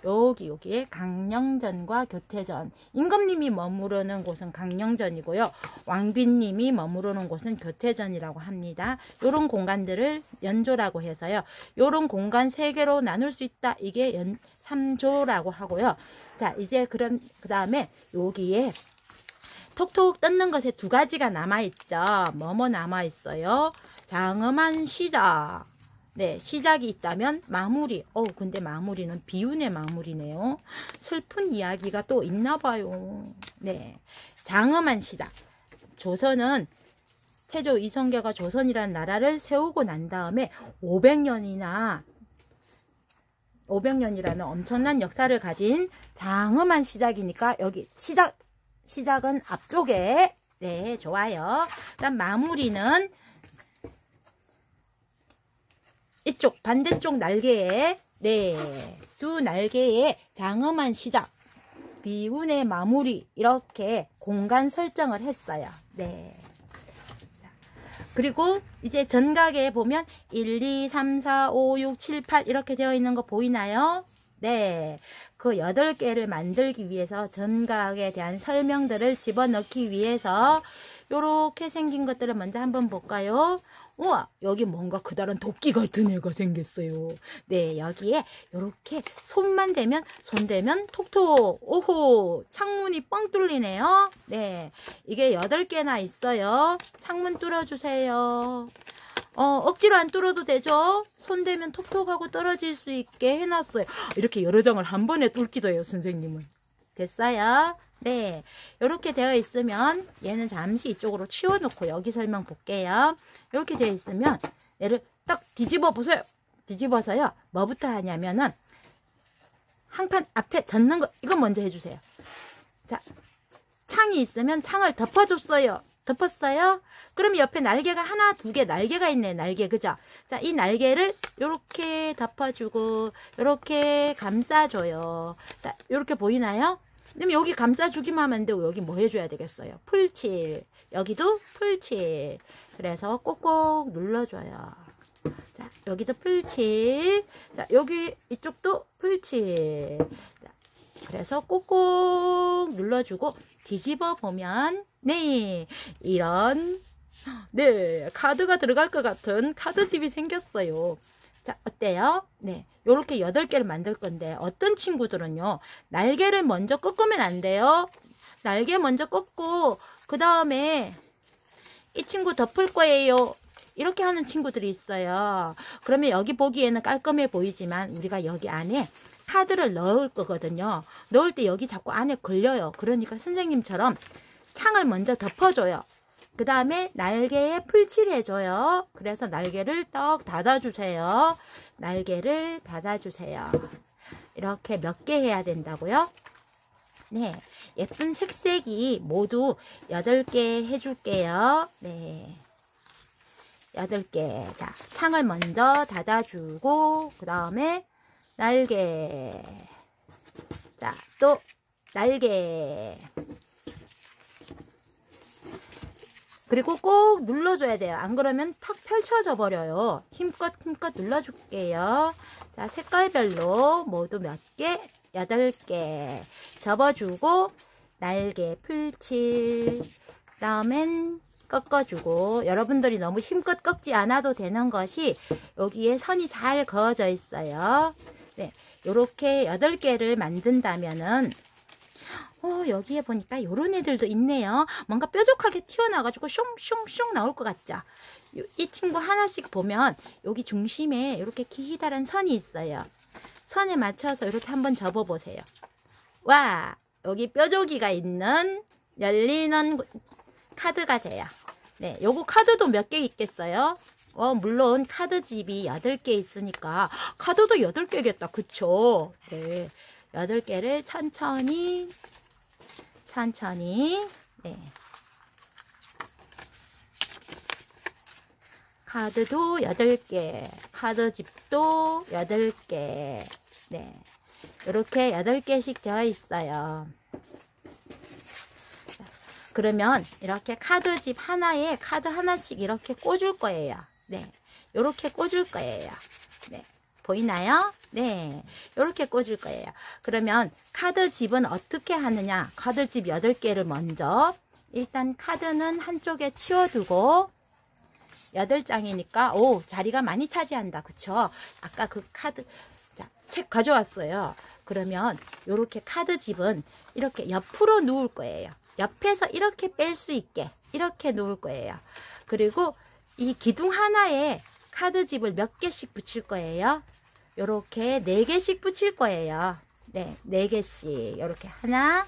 여기에 강령전과 교태전. 임금님이 머무르는 곳은 강령전이고요. 왕비님이 머무르는 곳은 교태전이라고 합니다. 이런 공간들을 연조라고 해서요. 이런 공간 3개로 나눌 수 있다. 이게 3조라고 하고요. 자, 이제 그럼 그 다음에 여기에 톡톡 뜯는 것에 2가지가 남아있죠. 뭐뭐 남아있어요? 장엄한 시작. 네, 시작이 있다면 마무리. 근데 마무리는 비운의 마무리네요. 슬픈 이야기가 또 있나 봐요. 네, 장엄한 시작. 조선은 태조 이성계가 조선이라는 나라를 세우고 난 다음에 500년이라는 엄청난 역사를 가진 장엄한 시작이니까 여기 시작은 앞쪽에. 네, 좋아요. 그다음 마무리는 이쪽 반대쪽 날개에, 네, 2 날개에 장엄한 시작, 비운의 마무리, 이렇게 공간 설정을 했어요. 네. 그리고 이제 전각에 보면 1, 2, 3, 4, 5, 6, 7, 8 이렇게 되어 있는 거 보이나요? 네, 그 8개를 만들기 위해서 전각에 대한 설명들을 집어넣기 위해서 요렇게 생긴 것들을 먼저 한번 볼까요? 우와, 여기 뭔가 그다란 도끼 같은 애가 생겼어요. 네, 여기에 요렇게 손만 대면, 손 대면 톡톡. 오호, 창문이 뻥 뚫리네요. 네, 이게 8개나 있어요. 창문 뚫어주세요. 억지로 안 뚫어도 되죠? 손 대면 톡톡하고 떨어질 수 있게 해놨어요. 이렇게 여러 장을 한 번에 뚫기도 해요, 선생님은. 됐어요? 네, 이렇게 되어 있으면 얘는 잠시 이쪽으로 치워놓고 여기 설명 볼게요. 이렇게 되어 있으면 얘를 딱 뒤집어 보세요. 뒤집어서요, 뭐부터 하냐면은 한 칸 앞에 젓는 거, 이거 먼저 해주세요. 자, 창이 있으면 창을 덮어줬어요. 덮었어요? 그럼 옆에 날개가 하나, 두 개 날개가 있네. 날개, 그죠? 자, 이 날개를 요렇게 덮어주고 요렇게 감싸줘요. 자, 요렇게 보이나요? 그럼 여기 감싸주기만 하면 안 되고 여기 뭐 해줘야 되겠어요? 풀칠. 여기도 풀칠. 그래서 꼭꼭 눌러줘요. 자, 여기도 풀칠. 자, 여기 이쪽도 풀칠. 자, 그래서 꼭꼭 눌러주고 뒤집어 보면 네, 이런 네, 카드가 들어갈 것 같은 카드집이 생겼어요. 자, 어때요? 네, 요렇게 8개를 만들 건데 어떤 친구들은요, 날개를 먼저 꺾으면 안 돼요. 날개 먼저 꺾고 그 다음에 이 친구 덮을 거예요. 이렇게 하는 친구들이 있어요. 그러면 여기 보기에는 깔끔해 보이지만 우리가 여기 안에 카드를 넣을 거거든요. 넣을 때 여기 자꾸 안에 걸려요. 그러니까 선생님처럼 창을 먼저 덮어줘요. 그 다음에 날개에 풀칠해줘요. 그래서 날개를 떡 닫아주세요. 날개를 닫아주세요. 이렇게 몇 개 해야 된다고요? 네, 예쁜 색색이 모두 8개 해줄게요. 네, 8개. 자, 창을 먼저 닫아주고 그 다음에 날개. 자, 또 날개. 그리고 꼭 눌러줘야 돼요. 안 그러면 탁 펼쳐져 버려요. 힘껏 눌러줄게요. 자, 색깔별로 모두 몇 개? 8개 접어주고 날개 풀칠. 다음엔 꺾어주고, 여러분들이 너무 힘껏 꺾지 않아도 되는 것이 여기에 선이 잘 그어져 있어요. 네, 요렇게 8개를 만든다면은 여기에 보니까 요런 애들도 있네요. 뭔가 뾰족하게 튀어나와가지고 숑숑숑 나올 것 같죠? 이 친구 하나씩 보면 여기 중심에 이렇게 기다란 선이 있어요. 선에 맞춰서 이렇게 한번 접어보세요. 와, 여기 뾰족이가 있는 열리는 카드가 돼요. 네, 요거 카드도 몇 개 있겠어요? 물론 카드집이 8개 있으니까 카드도 8개겠다. 그쵸? 네, 8개를 천천히 네, 카드도 8개, 카드집도 8개. 네, 이렇게 8개씩 되어 있어요. 그러면 이렇게 카드집 하나에 카드 하나씩 이렇게 꽂을 거예요. 네, 이렇게 꽂을 거예요. 네, 보이나요? 네, 이렇게 꽂을 거예요. 그러면 카드집은 어떻게 하느냐? 카드집 8개를 먼저 일단 카드는 한쪽에 치워두고 8장이니까 자리가 많이 차지한다. 그쵸? 아까 그 카드, 자, 책 가져왔어요. 그러면 이렇게 카드집은 이렇게 옆으로 누울 거예요. 옆에서 이렇게 뺄 수 있게 이렇게 놓을 거예요. 그리고 이 기둥 하나에 카드집을 몇 개씩 붙일 거예요. 요렇게 4개씩 붙일 거예요. 네, 4개씩 이렇게 하나,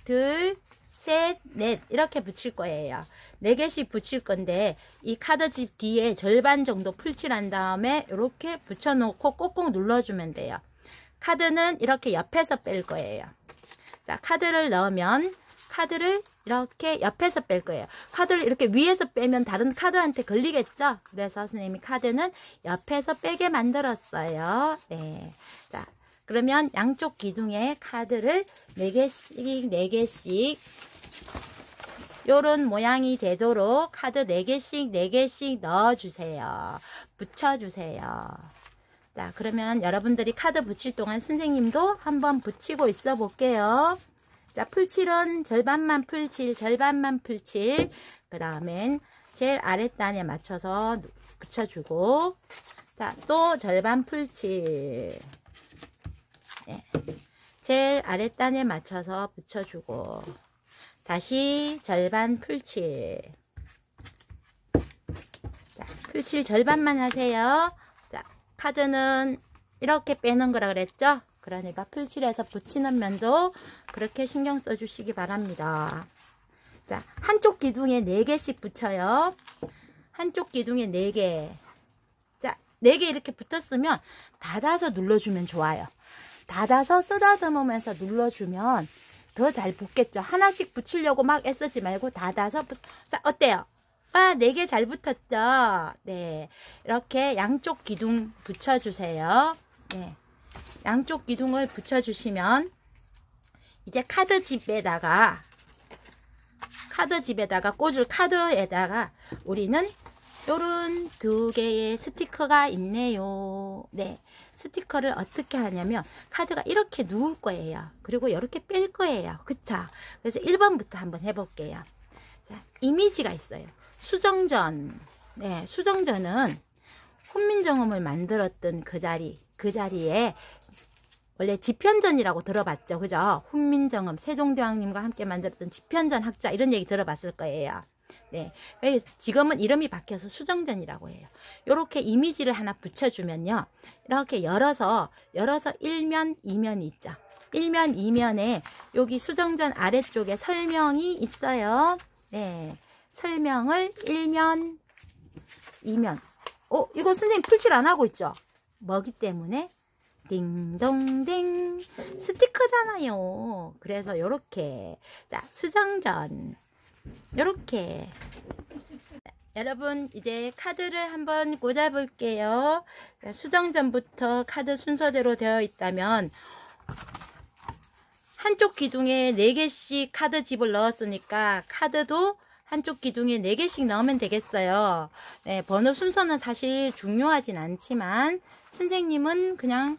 둘, 셋, 넷 이렇게 붙일 거예요. 4개씩 붙일 건데 이 카드집 뒤에 절반 정도 풀칠한 다음에 이렇게 붙여놓고 꼭꼭 눌러주면 돼요. 카드는 이렇게 옆에서 뺄 거예요. 자, 카드를 넣으면 카드를 이렇게 옆에서 뺄 거예요. 카드를 이렇게 위에서 빼면 다른 카드한테 걸리겠죠? 그래서 선생님이 카드는 옆에서 빼게 만들었어요. 네. 자, 그러면 양쪽 기둥에 카드를 4개씩 요런 모양이 되도록 카드 4개씩 넣어주세요. 붙여주세요. 자, 그러면 여러분들이 카드 붙일 동안 선생님도 한번 붙이고 있어 볼게요. 자, 풀칠은 절반만 풀칠, 그 다음엔 제일 아랫단에 맞춰서 붙여주고, 자, 또 절반 풀칠. 네. 제일 아랫단에 맞춰서 붙여주고, 다시 절반 풀칠. 자, 풀칠 절반만 하세요. 자, 카드는 이렇게 빼는 거라 그랬죠? 그러니까 풀칠해서 붙이는 면도 그렇게 신경 써주시기 바랍니다. 자, 한쪽 기둥에 4개씩 붙여요. 한쪽 기둥에 4개. 자, 4개 이렇게 붙었으면 닫아서 눌러주면 좋아요. 닫아서 쓰다듬으면서 눌러주면 더 잘 붙겠죠. 하나씩 붙이려고 막 애쓰지 말고 다다서 자, 어때요? 아, 4개 잘 붙었죠? 네. 이렇게 양쪽 기둥 붙여주세요. 네. 양쪽 기둥을 붙여주시면 이제 카드집에다가 꽂을 카드에다가 우리는 요런 2개의 스티커가 있네요. 네. 스티커를 어떻게 하냐면 카드가 이렇게 누울 거예요. 그리고 이렇게 뺄 거예요. 그쵸? 그래서 1번부터 한번 해볼게요. 자, 이미지가 있어요. 수정전. 네, 수정전은 훈민정음을 만들었던 그 자리에 원래 지편전이라고 들어봤죠. 그죠? 훈민정음, 세종대왕님과 함께 만들었던 지편전 학자 이런 얘기 들어봤을 거예요. 네, 지금은 이름이 바뀌어서 수정전이라고 해요. 이렇게 이미지를 하나 붙여주면요. 이렇게 열어서 1면, 2면이 있죠. 1면, 2면에 여기 수정전 아래쪽에 설명이 있어요. 네, 설명을 1면, 2면. 이거 선생님 풀칠 안 하고 있죠? 뭐기 때문에? 딩동댕 스티커잖아요. 그래서 요렇게 자 수정전 요렇게 여러분 이제 카드를 한번 꽂아 볼게요. 수정전부터 카드 순서대로 되어 있다면 한쪽 기둥에 4개씩 카드집을 넣었으니까 카드도 한쪽 기둥에 4개씩 넣으면 되겠어요. 네, 번호 순서는 사실 중요하진 않지만 선생님은 그냥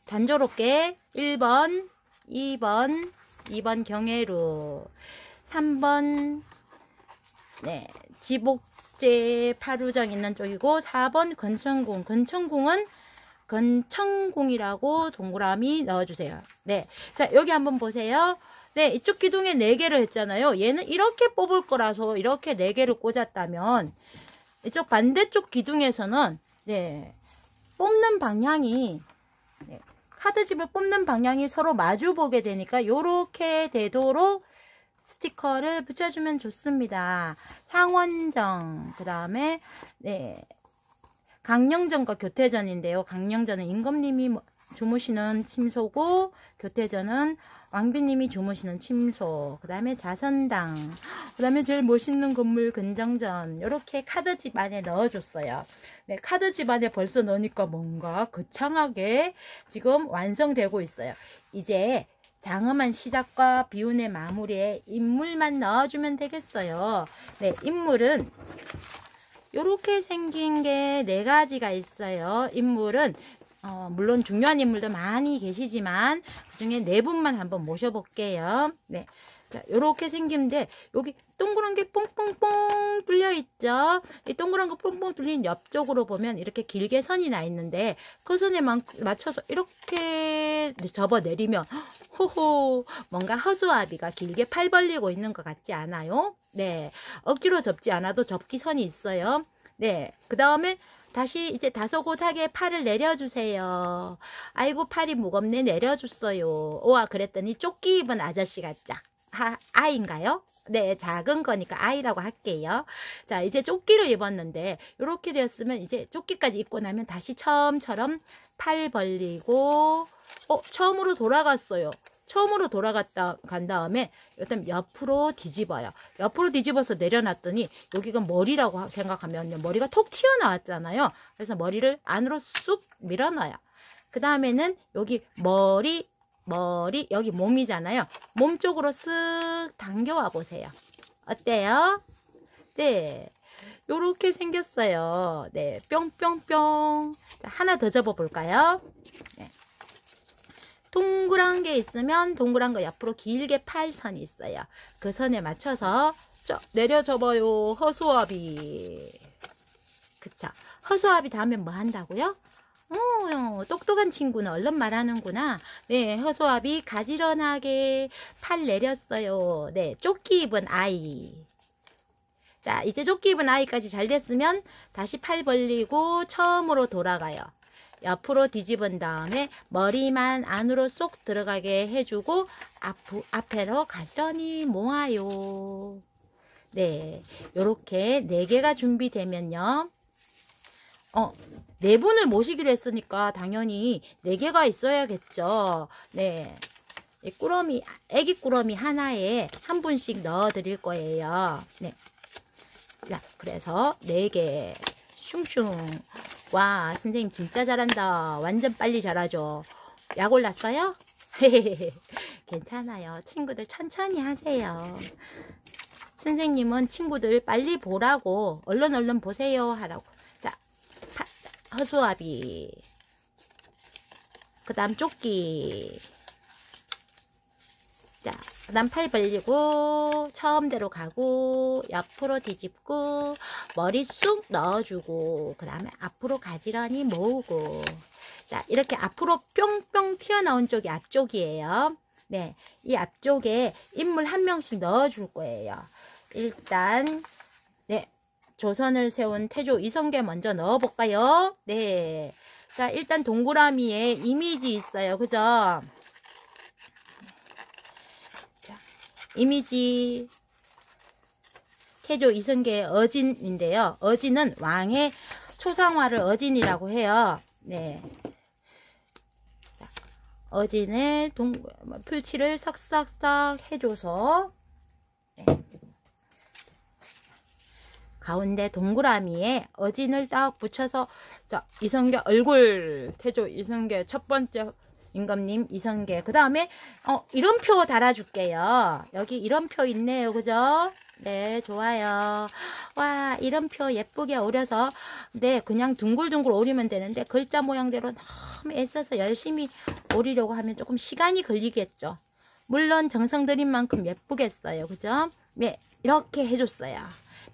단조롭게 1번, 2번 경회루, 3번 네, 지복제 파루정 있는 쪽이고 4번 건천궁. 건천궁이라고 동그라미 넣어주세요. 네, 자 여기 한번 보세요. 네, 이쪽 기둥에 4개를 했잖아요. 얘는 이렇게 뽑을 거라서 이렇게 4개를 꽂았다면 이쪽 반대쪽 기둥에서는 네, 뽑는 방향이 카드집을 뽑는 방향이 서로 마주 보게 되니까 요렇게 되도록 스티커를 붙여주면 좋습니다. 향원정, 그 다음에 네, 강령전과 교태전인데요. 강령전은 임금님이 주무시는 침소고 교태전은 왕비님이 주무시는 침소, 그 다음에 자선당, 그 다음에 제일 멋있는 건물 근정전 이렇게 카드집 안에 넣어줬어요. 네, 카드집 안에 벌써 넣으니까 뭔가 거창하게 지금 완성되고 있어요. 이제 장엄한 시작과 비운의 마무리에 인물만 넣어주면 되겠어요. 네, 인물은 이렇게 생긴 게 4가지가 있어요. 인물은 물론 중요한 인물도 많이 계시지만 그중에 4분만 한번 모셔볼게요. 네, 자 요렇게 생긴데 여기 동그란 게 뽕뽕뽕 뚫려 있죠. 이 동그란 거 뽕뽕 뚫린 옆쪽으로 보면 이렇게 길게 선이 나 있는데 그 선에 맞춰서 이렇게 접어 내리면 호호 뭔가 허수아비가 길게 팔 벌리고 있는 것 같지 않아요? 네, 억지로 접지 않아도 접기 선이 있어요. 네, 그 다음에 다시 이제 다소곳하게 팔을 내려주세요. 아이고 팔이 무겁네 내려줬어요. 우와 그랬더니 조끼 입은 아저씨 같죠? 아이인가요? 네, 작은 거니까 아이라고 할게요. 자, 이제 조끼를 입었는데 이렇게 되었으면 이제 조끼까지 입고 나면 다시 처음처럼 팔 벌리고 처음으로 돌아갔어요. 처음으로 간 다음에 일단 옆으로 뒤집어요. 옆으로 뒤집어서 내려놨더니 여기가 머리라고 생각하면 머리가 톡 튀어나왔잖아요. 그래서 머리를 안으로 쑥 밀어넣어요. 그 다음에는 여기 머리 여기 몸이잖아요. 몸 쪽으로 쓱 당겨와 보세요. 어때요? 네, 요렇게 생겼어요. 네, 뿅뿅뿅. 하나 더 접어 볼까요? 네. 동그란 게 있으면 동그란 거 옆으로 길게 팔선이 있어요. 그 선에 맞춰서 내려 접어요. 허수아비. 그쵸? 허수아비 다음에 뭐 한다고요? 똑똑한 친구는 얼른 말하는구나. 네, 허수아비 가지런하게 팔 내렸어요. 네, 조끼 입은 아이. 자, 이제 조끼 입은 아이까지 잘 됐으면 다시 팔 벌리고 처음으로 돌아가요. 옆으로 뒤집은 다음에 머리만 안으로 쏙 들어가게 해주고 앞으로 가지런히 모아요. 네, 요렇게 4개가 준비되면요. 4분을 모시기로 했으니까 당연히 4개가 있어야겠죠. 네, 이 꾸러미, 애기 꾸러미 하나에 한 분씩 넣어 드릴 거예요. 네. 자, 그래서 4개. 슝슝. 와, 선생님 진짜 잘한다. 완전 빨리 잘하죠. 약 올랐어요? 괜찮아요. 친구들 천천히 하세요. 선생님은 친구들 빨리 보라고, 얼른 보세요 하라고. 자, 허수아비. 그 다음 조끼. 자, 그 다음 팔 벌리고 처음대로 가고 옆으로 뒤집고 머리 쑥 넣어주고 그 다음에 앞으로 가지런히 모으고. 자, 이렇게 앞으로 뿅뿅 튀어나온 쪽이 앞쪽이에요. 네, 이 앞쪽에 인물 한 명씩 넣어줄 거예요. 일단 네, 조선을 세운 태조 이성계 먼저 넣어볼까요? 네, 자, 일단 동그라미에 이미지 있어요. 그죠? 이미지 태조 이성계의 어진인데요. 어진은 왕의 초상화를 어진이라고 해요. 네. 어진의 풀칠을 싹싹싹 해줘서 네. 가운데 동그라미에 어진을 딱 붙여서 자, 이성계 얼굴 태조 이성계 첫 번째 임금님 이성계. 그 다음에 이름표 달아줄게요. 여기 이름표 있네요. 그죠? 네, 좋아요. 와, 이름표 예쁘게 오려서 네, 그냥 둥글둥글 오리면 되는데 글자 모양대로 너무 애써서 열심히 오리려고 하면 조금 시간이 걸리겠죠. 물론 정성 들인 만큼 예쁘겠어요. 그죠? 네, 이렇게 해줬어요.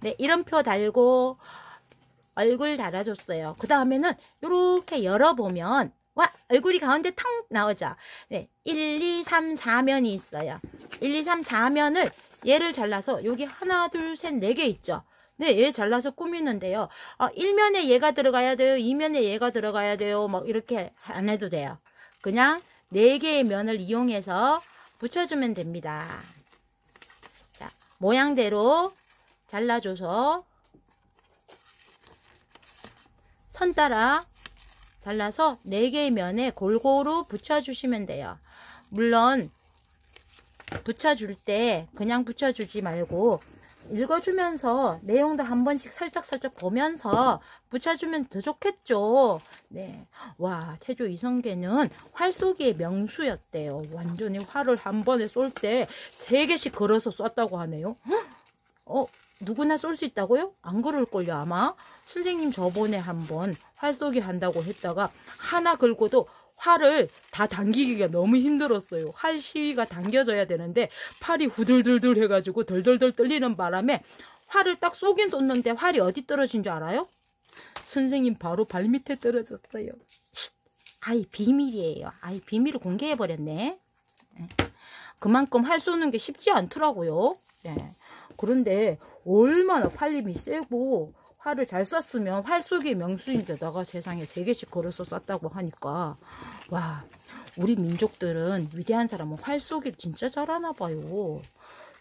네, 이름표 달고 얼굴 달아줬어요. 그 다음에는 이렇게 열어보면 와, 얼굴이 가운데 탁 나오죠. 네, 1, 2, 3, 4면이 있어요. 1, 2, 3, 4면을 얘를 잘라서 여기 하나, 둘, 셋, 4개 있죠. 네, 얘 잘라서 꾸미는데요. 1면에 얘가 들어가야 돼요. 2면에 얘가 들어가야 돼요. 막 이렇게 안 해도 돼요. 그냥 4개의 면을 이용해서 붙여주면 됩니다. 자, 모양대로 잘라줘서 선 따라 잘라서 4개의 면에 골고루 붙여주시면 돼요. 물론 붙여줄 때 그냥 붙여주지 말고 읽어주면서 내용도 한 번씩 살짝살짝 보면서 붙여주면 더 좋겠죠. 네, 와, 태조 이성계는 활 쏘기의 명수였대요. 완전히 활을 한 번에 쏠 때 3개씩 걸어서 쐈다고 하네요. 누구나 쏠 수 있다고요? 안 그럴걸요 아마. 선생님 저번에 한번 활쏘기 한다고 했다가 하나 걸고도 활을 다 당기기가 너무 힘들었어요. 활 시위가 당겨져야 되는데 팔이 후들들들 해가지고 덜덜덜 떨리는 바람에 활을 딱 쏘긴 쏘는데 활이 어디 떨어진 줄 알아요? 선생님 바로 발밑에 떨어졌어요. 아이, 비밀이에요. 아이, 비밀을 공개해버렸네. 그만큼 활 쏘는 게 쉽지 않더라고요. 네. 그런데 얼마나 팔힘이 세고 활을 잘 쐈으면 활 쏘기의 명수인데다가 세상에 3개씩 걸어서 쐈다고 하니까 와, 우리 민족들은 위대한 사람은 활 쏘기를 진짜 잘하나 봐요.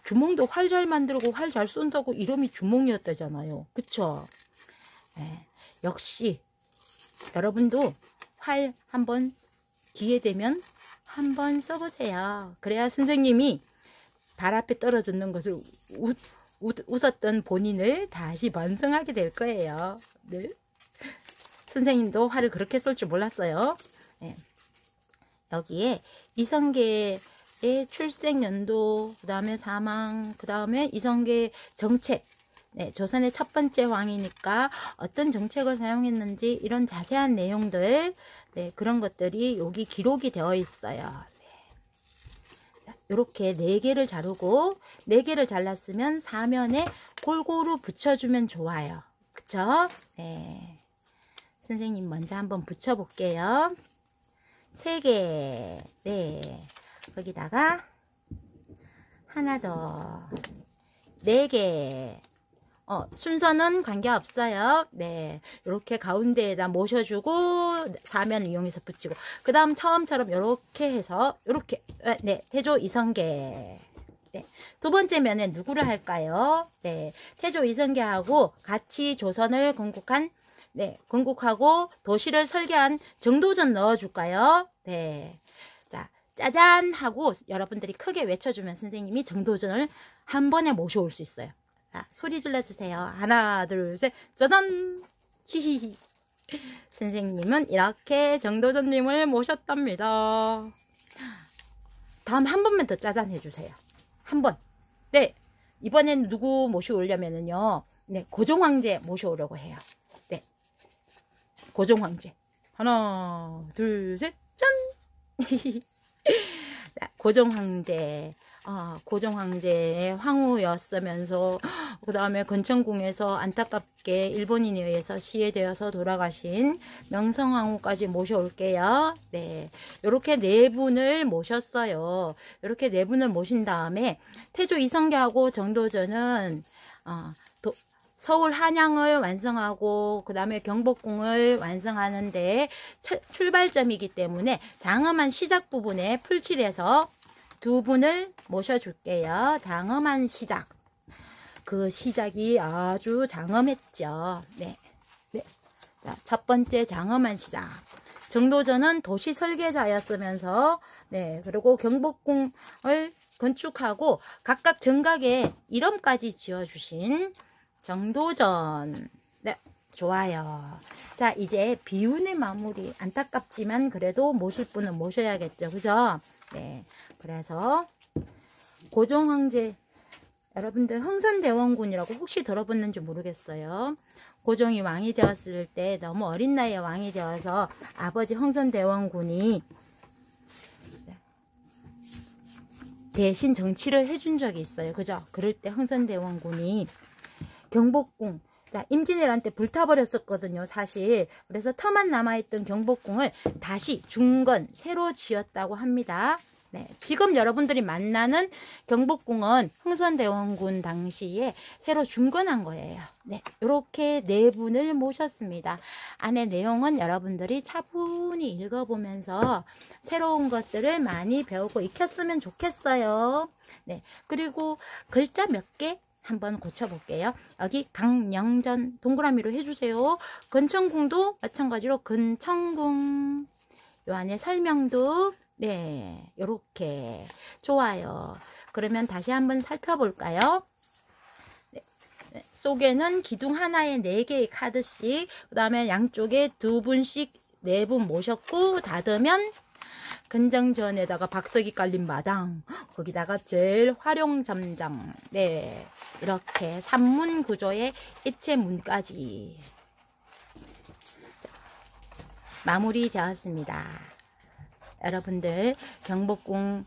주몽도 활 잘 만들고 활 잘 쏜다고 이름이 주몽이었다잖아요. 그쵸? 네, 역시 여러분도 활 한번 기회 되면 한번 써보세요. 그래야 선생님이 발 앞에 떨어지는 것을 웃었던 본인을 다시 반성하게 될 거예요. 네. 선생님도 활을 그렇게 쏠 줄 몰랐어요. 네. 여기에 이성계의 출생연도, 그 다음에 사망, 그 다음에 이성계의 정책, 네, 조선의 첫 번째 왕이니까 어떤 정책을 사용했는지 이런 자세한 내용들, 네, 그런 것들이 여기 기록이 되어 있어요. 이렇게 4개를 자르고 4개를 잘랐으면 사면에 골고루 붙여주면 좋아요. 그쵸? 네. 선생님 먼저 한번 붙여볼게요. 3개. 네. 거기다가 하나 더. 4개. 순서는 관계없어요. 네, 이렇게 가운데에다 모셔주고 사면을 이용해서 붙이고, 그 다음 처음처럼 이렇게 해서 이렇게, 네, 태조 이성계. 네, 두 번째 면에 누구를 할까요? 네, 태조 이성계하고 같이 조선을 건국한, 네, 건국하고 도시를 설계한 정도전 넣어줄까요? 네, 자, 짜잔 하고 여러분들이 크게 외쳐주면 선생님이 정도전을 한 번에 모셔올 수 있어요. 자, 소리 질러주세요. 하나, 둘, 셋, 짜잔! 히히히. 선생님은 이렇게 정도전님을 모셨답니다. 다음 한 번만 더 짜잔 해주세요. 한 번. 네. 이번엔 누구 모셔오려면은요. 네. 고종황제 모셔오려고 해요. 네. 고종황제. 하나, 둘, 셋, 짠! 자, 고종황제. 고종황제의 황후였으면서 그 다음에 건천궁에서 안타깝게 일본인에 의해서 시해되어서 돌아가신 명성황후까지 모셔올게요. 네, 이렇게 네 분을 모셨어요. 이렇게 네 분을 모신 다음에 태조 이성계하고 정도전은 서울 한양을 완성하고 그 다음에 경복궁을 완성하는데 출발점이기 때문에 장엄한 시작 부분에 풀칠해서 두 분을 모셔줄게요. 장엄한 시작. 그 시작이 아주 장엄했죠. 네. 네. 자, 첫 번째 장엄한 시작. 정도전은 도시 설계자였으면서, 네. 그리고 경복궁을 건축하고 각각 정각에 이름까지 지어주신 정도전. 네. 좋아요. 자, 이제 비운의 마무리. 안타깝지만 그래도 모실 분은 모셔야겠죠. 그죠? 네. 그래서 고종황제 여러분들 흥선대원군이라고 혹시 들어봤는지 모르겠어요. 고종이 왕이 되었을 때 너무 어린 나이에 왕이 되어서 아버지 흥선대원군이 대신 정치를 해준 적이 있어요. 그죠? 그럴 때 흥선대원군이 경복궁 임진왜란 때 불타버렸었거든요. 사실. 그래서 터만 남아있던 경복궁을 다시 중건 새로 지었다고 합니다. 네, 지금 여러분들이 만나는 경복궁은 흥선대원군 당시에 새로 중건한 거예요. 네, 이렇게 네 분을 모셨습니다. 안에 내용은 여러분들이 차분히 읽어보면서 새로운 것들을 많이 배우고 익혔으면 좋겠어요. 네, 그리고 글자 몇 개 한번 고쳐볼게요. 여기 강영전 동그라미로 해주세요. 건천궁도 마찬가지로 근천궁. 요 안에 설명도 네, 요렇게 좋아요. 그러면 다시 한번 살펴볼까요? 네, 네, 속에는 기둥 하나에 4개의 카드씩, 그 다음에 양쪽에 2분씩 4분 모셨고 닫으면 근정전에다가 박석이 깔린 마당, 거기다가 제일 활용점장, 네, 이렇게 산문 구조의 입체문까지 마무리되었습니다. 여러분들 경복궁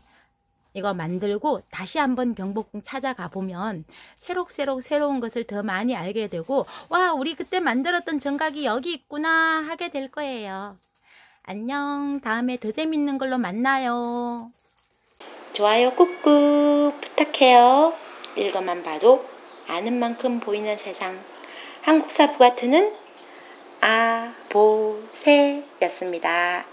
이거 만들고 다시 한번 경복궁 찾아가 보면 새록새록 새로운 것을 더 많이 알게 되고, 와, 우리 그때 만들었던 정각이 여기 있구나 하게 될 거예요. 안녕. 다음에 더 재밌는 걸로 만나요. 좋아요 꾹꾹 부탁해요. 읽어만 봐도 아는 만큼 보이는 세상. 한국사 부가트는 아보세였습니다.